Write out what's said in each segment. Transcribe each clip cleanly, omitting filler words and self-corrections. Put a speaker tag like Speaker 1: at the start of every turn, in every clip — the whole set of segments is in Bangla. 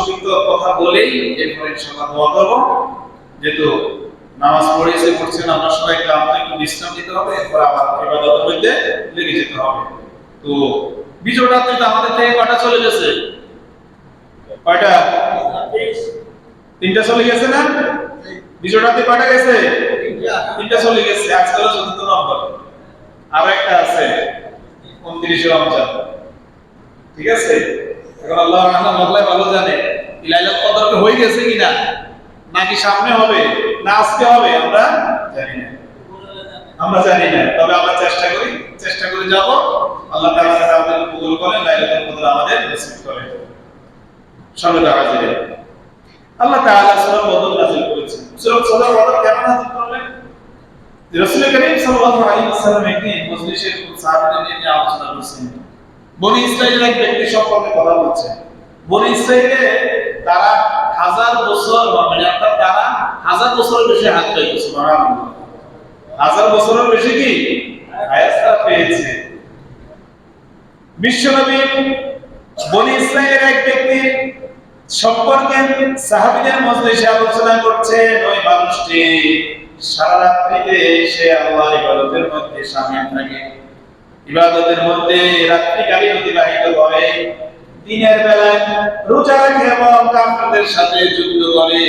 Speaker 1: সংক্ষিপ্ত কথা বলেই এরপর ইনশাআল্লাহ দোয়া করব। যেহেতু নামাজ পড়ছেন, আমরা সবাই ক্লান্ত, একটু বিশ্রাম নিতে হবে, এরপর আবার ইবাদতের মধ্যে লেগে যেতে হবে। তো বিজয় রাত্রিতে আমাদের থেকে কয়টা চলে গেছে? কয়টা? 3টা চলে গেছে না? বিজয় রাত্রি কয়টা গেছে? 3টা চলে গেছে। আজকে হলো 14 নম্বর, আর একটা আছে 29 রমজান। ঠিক আছে, এখন আল্লাহ ভালো জানে লাইলাতুল কদর হয়ে গেছে কিনা, নাকি সামনে হবে, না আজকে হবে, আমরা জানি না। তবে আমরা চেষ্টা করে যাব। আল্লাহ তাআলা যাতে আমাদের কবুল করেন, লাইলাতুল কদর আমাদের নসিব করেন। সবাই হাজির। আল্লাহ তাআলা সূরা বদর নাযিল করেছেন। সূরা বদর কেমন নাযিল করলেন? রাসূল করিম সাল্লাল্লাহু আলাইহি ওয়াসাল্লাম একদিন মজলিসে সাহাবাদের নিয়ে আলোচনা করছেন। বনি ইসরাইলের এক ব্যক্তি সম্পর্কে কথা বলছেন। বনি ইসরাইলে তারা 1000 বছর, মানে অর্থাৎ তারা 1000 বছরের বেশি হায়াত পেয়েছে। সুবহানাল্লাহ, 1000 বছরের বেশি কি হায়াত পেয়েছে। বিশ্বনবী বনি ইসরাইলের এক ব্যক্তির সম্পর্কে সাহাবীদের মজলিসে আলোচনা করছেন। ওই মানুষটি সারা রাত্রিতে সে আল্লাহর ইবাদতের মধ্যে শামিল থাকে, ইবাদতের মধ্যে রাত্রিকালী অতিবাহিত করে, দিনের বেলায় রোজা রাখে এবং কাফেরদের সাথে যুদ্ধ করে।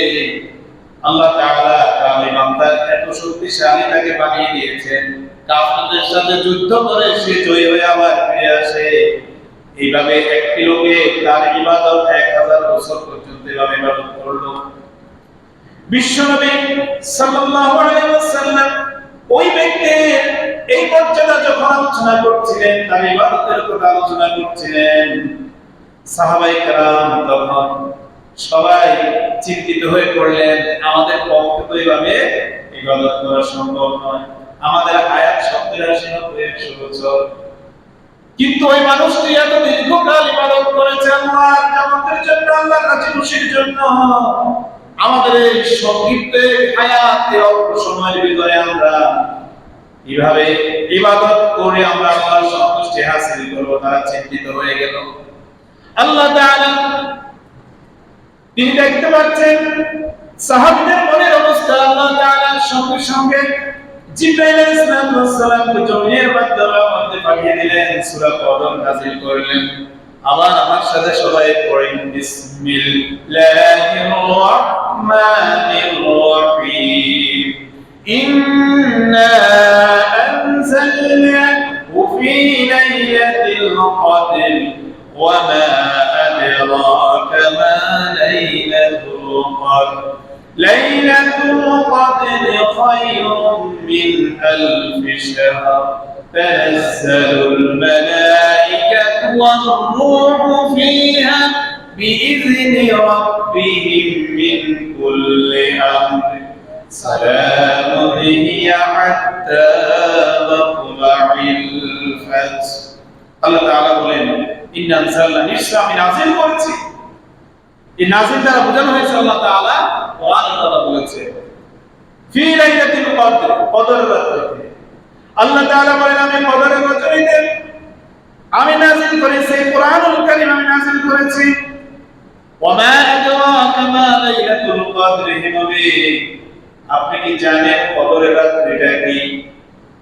Speaker 1: আল্লাহ তাআলা তার বান্দার এত শক্তিশালী তাকে বানিয়ে দিয়েছেন, কাফেরদের সাথে যুদ্ধ করে সে জয়ী হয়ে আবার ফিরে আসে। এইভাবে একটি লোকে তার ইবাদত 1000 বছর পর্যন্ত এভাবে ইবাদত করলো। বিশ্বনবী সাল্লাল্লাহু আলাইহি ওয়াসাল্লাম ওই ব্যক্তির এই মর্যাদা যখন আলোচনা করছিলেন, তার ইবাদতের কথা আলোচনা করছিলেন, সাহাবায়ে কেরাম তখন সবাই চিন্তিত হয়ে পড়লেন। আমাদের পক্ষে তো এইভাবে ইবাদত করা সম্ভব নয়, আমাদের হায়াত 70-80-100 বছর। কিন্তু ওই মানুষটি এত দীর্ঘকাল ইবাদত করেছে আল্লাহর নামের জন্য, আল্লাহর রাজি খুশির জন্য। আমাদের এই সংক্ষিপ্ত হায়াতে অল্প সময়ের ভিতরে আমরা এইভাবে ইবাদত করে আমরা আল্লাহর সন্তুষ্টি হাসিল করব, তারা চিন্তিত হয়ে গেল। আল্লাহ তাআলা তিনি দেখতে পাচ্ছেন সাহাবীদের মনের অবস্থা। আল্লাহ তাআলা সঙ্গে সঙ্গে জিবরাইল আলাইহিস সালামকে জমিনের মধ্যে পাঠিয়ে দিলেন, সূরা কদর নাযিল করলেন। আবার আমার সাথে সবাই পড়েন, বিসমিল্লাহির রাহমানির রাহিম। ইন্না আনজালনাহু ফি লাইলাতিল কদর ওয়া মা আদরাকা মা লাইলাতুল কদর। লাইলাতুল কদর খায়রুম মিন আলফি শাহর। تنزل الملائكة والروح فيها بإذن ربهم من كل أمر سلام هي حتى مطلع الفجر. الله تعالى বলেন, ইন্না আনজালনা, নিশ্চয় আমি নাযিল করেছি। এই নাযিল দ্বারা বোঝানো হয়েছে আল্লাহ তাআলা কোরআনের কথা বলেছে। ফি লাইলাতিল কদর, কদর রাত্রিতে। আল্লাহ তাআলা বলেন, আমি কদরের রাত্রিতে আমি নাযিল করেছি কোরআনুল কারীম, আমি নাযিল করেছি। ওয়া মা আদরাকা মা লাইলাতুল কদর। হে নবী, আপনি কি জানেন কদরের রাত্রিটা কি?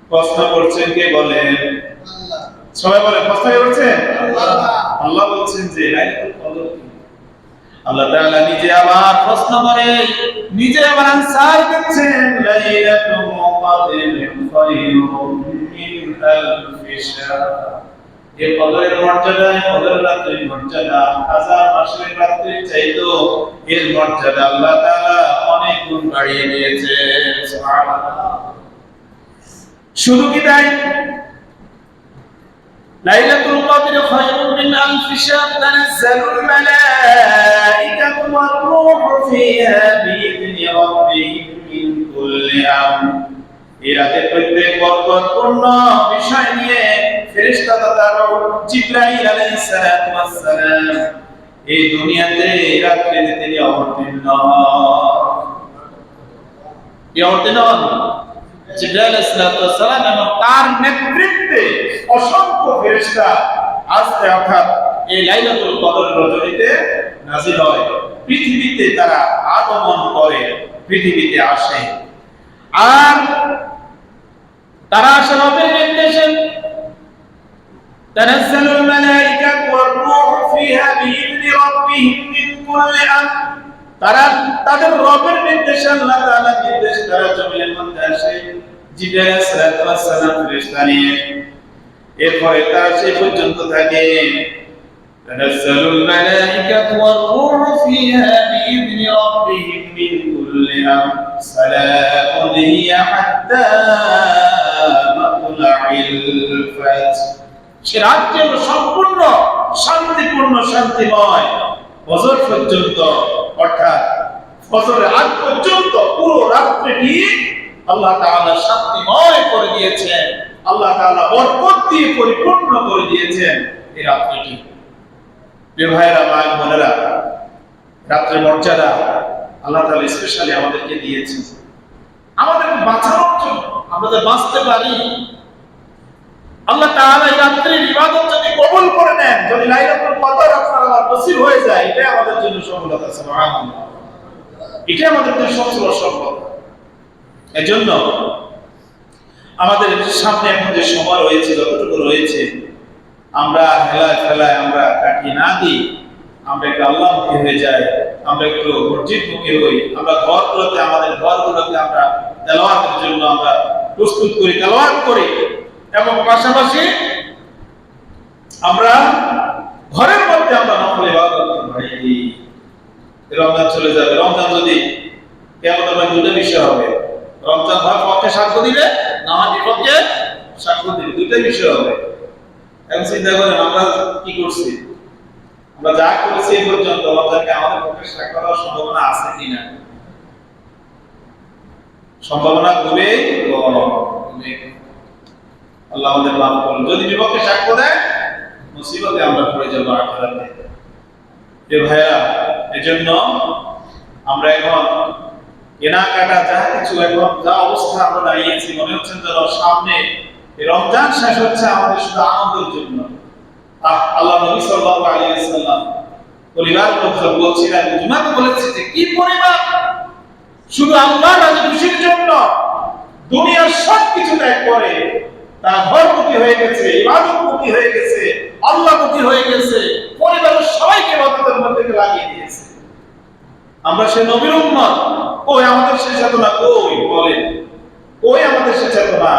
Speaker 1: প্রশ্ন করছেন কে? বলেন আল্লাহ। সবাই বলেন, প্রশ্ন কে করছেন? আল্লাহ। আল্লাহ বলছেন যে লাইলাতুল কদর কি? আল্লাহ তাআলা নিজে আবার প্রশ্ন করে, নিজে আবার আনসার দিচ্ছেন, লাইলাতুল কদর খায়রুম মিন আলফি শাহর। এই কদরের মর্যাদা, কদরের রাতের মর্যাদা 1000 মাসের রাতের চাইতেও এর মর্যাদা আল্লাহ তাআলা অনেক গুণ বাড়িয়ে দিয়েছেন। সুবহানাল্লাহ। শুধু কি তাই? লাইলাতুল কদর খায়রুম মিন আলফি শাহর। তানাজ্জালুল মালাইকাতু ওয়ার রূহু ফিহা বিইذনি রাব্বিহিম মিন কুল্লি আমর। এই রাতে প্রত্যেক বরকতপূর্ণ বিষয় নিয়ে ফেরেশতা তারা জিবরাইল আলাইহিস সালাম এই দুনিয়াতে রাত্রিতে তিনি অবতীর্ণ হন। জিবরাইল আলাইহিস সালাম এবং তার নেতৃত্বে অসংখ্য ফেরেশতা আস্তে অর্থাৎ এই লাইলাতুল কদর রজনীতে নাযিল হয়। পৃথিবীতে তারা আগমন করে, পৃথিবীতে আসে, আর তারা আসে রবের নির্দেশে। তানাজ্জালুল মালাইকাতু ওয়ার রূহু ফিহা বিইذনি রাব্বিহিম মিন কুল্লি আমর। তারা তাদের রবের নির্দেশে, আল্লাহ তাআলার নির্দেশে তারা জমিনের মধ্যে আসে জিবরাইল আলাইহিস সালাম ফেরেশতা নিয়ে। এরপরে তারা সেই পর্যন্ত থাকে। তানাজ্জালুল মালাইকাতু ওয়ার রূহু ফিহা বিইذনি রাব্বিহিম মিন কুল্লি আমর সালামুন হিয়া হাত্তা মাতলাইল ফাজর। সে রাত্রি হলো সম্পূর্ণ শান্তিপূর্ণ, শান্তিময় ফজর পর্যন্ত, অর্থাৎ ফজরের আগ পর্যন্ত পুরো রাত্রিটি আল্লাহ তাআলা শান্তিময় করে দিয়েছেন, আল্লাহ তাআলা বরকত দিয়ে পরিপূর্ণ করে দিয়েছেন এই রাত্রিটি। প্রিয় ভাইরা, মা বোনেরা, রাত্রির মর্যাদা আল্লাহ তাআলা স্পেশালি আমাদেরকে দিয়েছেন আমাদেরকে বাঁচানোর জন্য, আমরা যাতে বাঁচতে পারি। আল্লাহ তাআলা এই রাত্রির ইবাদত যদি কবুল করে নেন, যদি লাইলাতুল কদর আপনার আমার নসিব হয়ে যায়, এটা আমাদের জন্য সফলতা। সুবহানাল্লাহ, এটা আমাদের জন্য সবচেয়ে বড় সফলতা। এজন্য আমাদের সামনে এখন যে সময় রয়েছে, যতটুকু রয়েছে, আমরা হেলায় ফেলায় আমরা কাটিয়ে না দিই, আমরা একটু আল্লাহমুখী হয়ে যাই, আমরা একটু মসজিদমুখী হই, আমরা আমাদের ঘরগুলোতে আমরা তেলাওয়াতের জন্য আমরা প্রস্তুত করি, তেলাওয়াত করি, এবং পাশাপাশি আমরা ঘরের মধ্যে আমরা নফল ইবাদত করি। রমজান চলে যাবে, রমজান যদি কিয়ামতের মাঠে দুটো বিষয় হবে, রমজান হয় পক্ষে সাক্ষ্য দিবে, না হয় বিপক্ষে সাক্ষ্য দিবে, দুটোই বিষয় হবে। এখন চিন্তা করেন আমরা কি করছি, আমরা যা করেছি এই পর্যন্ত, রমজানকে আমাদের পক্ষে সাক্ষ্য দেওয়ার সম্ভাবনা আছে কিনা? সম্ভাবনা খুবই কম। আল্লাহ আমাদের মাফ করুন। যদি বিপক্ষে সাক্ষ্য দেয়, মুসিবতে আমরা পড়ে যাব আখিরাতে। এ ভাইয়া, এজন্য আমরা এখন কেনাকাটা যা কিছু, এখন যা অবস্থা আমরা দাঁড়িয়েছি, মনে হচ্ছে যেন সামনে রমজান শেষ হচ্ছে আমাদের শুধু আনন্দের জন্য। আল্লাহ নবী সাল্লাল্লাহু আলাইহি ওয়াসাল্লাম পরিবার লোকজন বলছিলেন, জুমাতে বলেছে যে কি পরিবার শুধু আল্লাহর রাজি খুশির জন্য দুনিয়ার সবকিছু ত্যাগ করে, তারা ঘরমুখী হয়ে গেছে, ইবাদতমুখী হয়ে গেছে, আল্লাহমুখী হয়ে গেছে, পরিবারের সবাইকে ইবাদতের মধ্যে লাগিয়ে দিয়েছে। আমরা সে নবীর উম্মত, কই আমাদের সে চেতনা? কই বলেন, কই আমাদের সে চেতনা?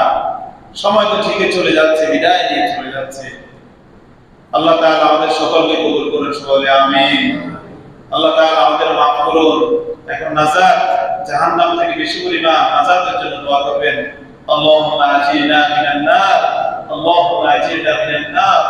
Speaker 1: সময় তো ঠিকই চলে যাচ্ছে, বিদায় নিয়ে চলে যাচ্ছে। আল্লাহ তাআলা আমাদের সকলকে কবুল করুন, সকলে আমিন। আল্লাহ তাআলা আমাদের মাফ করুন। এখন নাজাত, জাহান্নাম থেকে বেশি পরিমাণ নাজাতের জন্য দোয়া করবেন। আল্লাহুম্মা আজিনা মিনান নার, আল্লাহুম্মা আজিনা মিনান নার।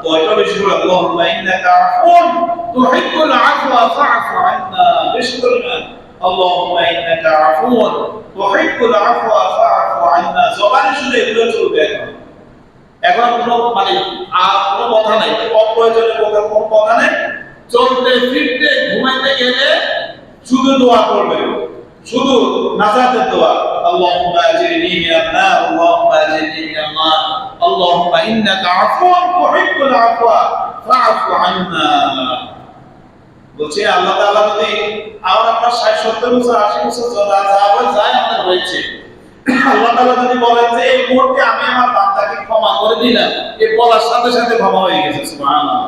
Speaker 1: দোয়াটা বেশি করে, আল্লাহুম্মা ইন্নাকা আফুন তুহিব্বুল আফওয়া ফা'ফু আন্না। বেশি পরিমাণ আল্লাহুম্মা ইন্নাকা আফুন তুহিব্বুল আফওয়া ফা'ফু আন্না। জবানে শুনে এগুলো চলবে। এখন কোনো কোনো কথা নাই, অপ্রয়োজনীয় কোনো কথা নাই। চলতে ফিরতে ঘুমাইতে গেলে শুধু দোয়া করবে, শুধু নাজাতের দোয়া। আল্লাহুম্মা আজিরনি মিনান নার, আল্লাহুম্মা আজিরনি মিনান নার, আল্লাহুম্মা ইন্নাকা আফুন তুহিব্বুল আফওয়া ফা'ফু আন্না। বলছি আল্লাহ তাআলা যদি আপনার 60-70 বছর 80 বছর যায় আমাদের হয়েছে, আল্লাহ তাআলা যদি বলেন যে এই মুহূর্তে আমি আমার বান্দাকে ক্ষমা করে দিলাম, এই বলার সাথে সাথে ক্ষমা হয়ে গেছে। সুবহানাল্লাহ।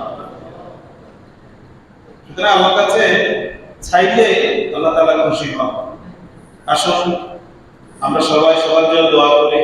Speaker 1: সুতরাং আল্লাহর কাছে চাইলে আল্লাহ তাআলা খুশি হন। আসুন আমরা সবাই সবার জন্য দোয়া করি।